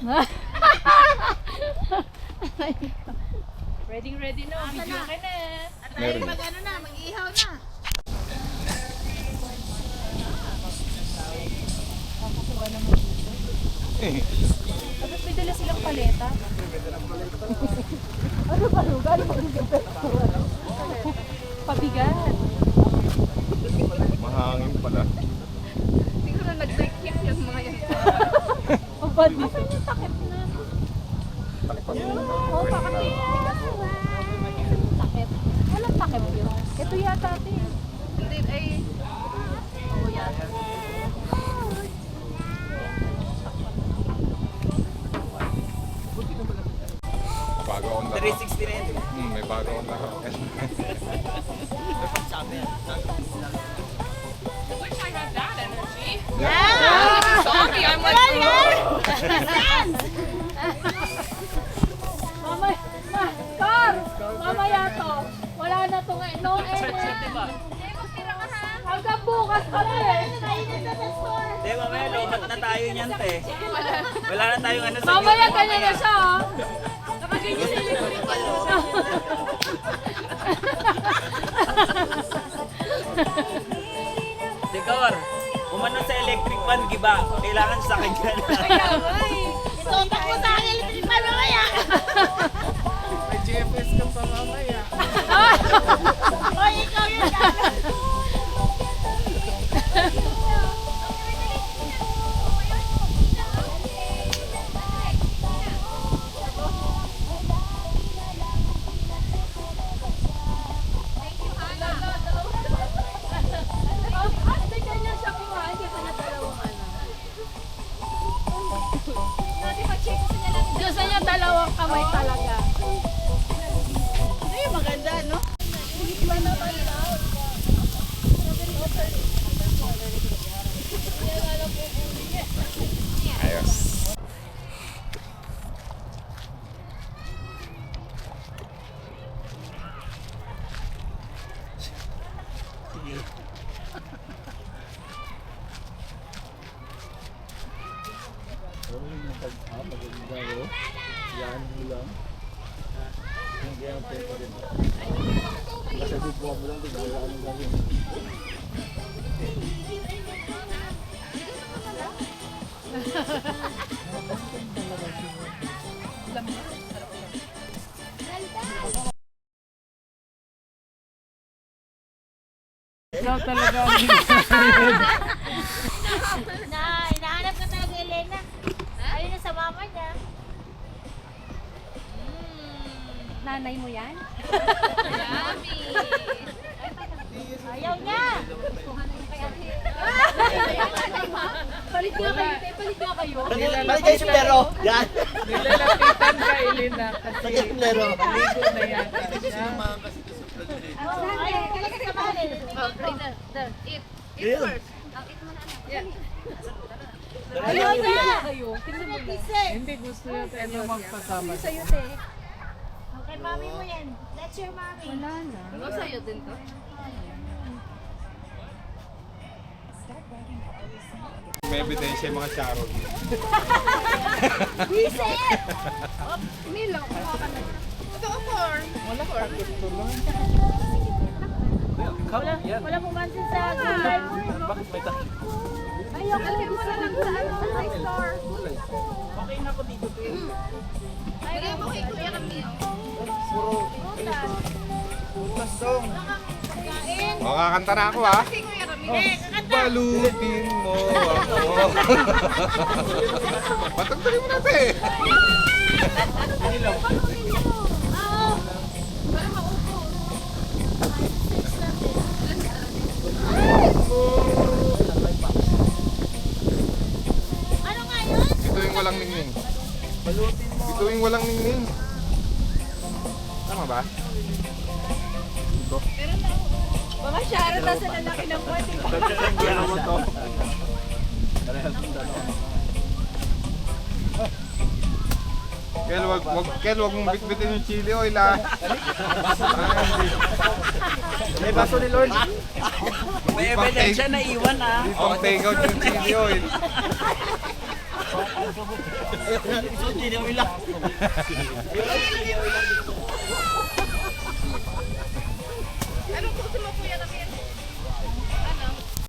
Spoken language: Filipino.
Ready na. Video ka na. At tayo mag-ano na, mag-ihaw na. Tapos may dala silang paleta. Ano ba? Gano'n mabigat? Pabigat. Mahangin pala. Siguro nag-break yung mga yan. O ba? Asan yung takip na? Takpan mo na. Oo, takip. Takip. Walang takip yun. Ito yata ate. Hindi, ay... Oo yata. Bago akong lahat. 360 na yun. May bago akong lahat. Wish I had that energy. Yeah! Sorry, I'm like, Mamaya, Car! Mamaya to. Wala na to nga. No energy. Hanggang bukas pa rin. Hindi, mamaya lobat na tayo niyan, te. Wala na tayong ano sa Mamaya gilid ganyan na siya, oh. nakaganyan sa likod ko. Dekor, umano sa electric fan, giba. Kailangan sa akin ka na. Itutok mo sa akin, hindi pa mamaya. May GFS ka pa mamaya. Oy, ikaw yun ka. Hindi ganyan siya kumain. Kasi na dalawang ano. Gusto niya dalawang kamay talaga. Ay, maganda, no? Ayos. Ikaw talaga. Hinahanap ka talaga, Elena. Ayun na sa mama niya. Nanay mo yan? Ayaw niya. Palit nga kayo, te. Palit nga kayo. Balik kayo sa pero. Yan. Nilalapitan ka, Elena, kasi Pero. ligo na yan. Talaga sa mali. Eat. Eat first. Ayaw niya. Kayo. Tingnan mo na. Hindi gusto yun tayo magpasama. Sa'yo, te. Okay, mami mo yan. That's your mommy. Wala na. Ano sa'yo din to? May ebidensya yung mga charot. Nilo, kuha ka na. Ito ko for. Wala pumansin sa gulay. Bakit may takip? Ayaw ko mo na lang sa ano, sa store. Okay na ako dito, te. Bigay mo kay Kuya Camille. Makakanta na ako ha. Kay Kuya Camille. Balutin mo ako. Patagtagin mo natin. Ano nga yun? Ito yung walang ningning. Ito yung walang ningning. Tama ba? Mga Sharon na sa lalaki ng buwan. Nandiyan mo to. Kel, wag mong bitbitin yung chili oil ha. May baso ni Lord. May ebidensya na iwan, ah. Di pang take out yung chili oil. Ayaw na, isot, hindi na ulang.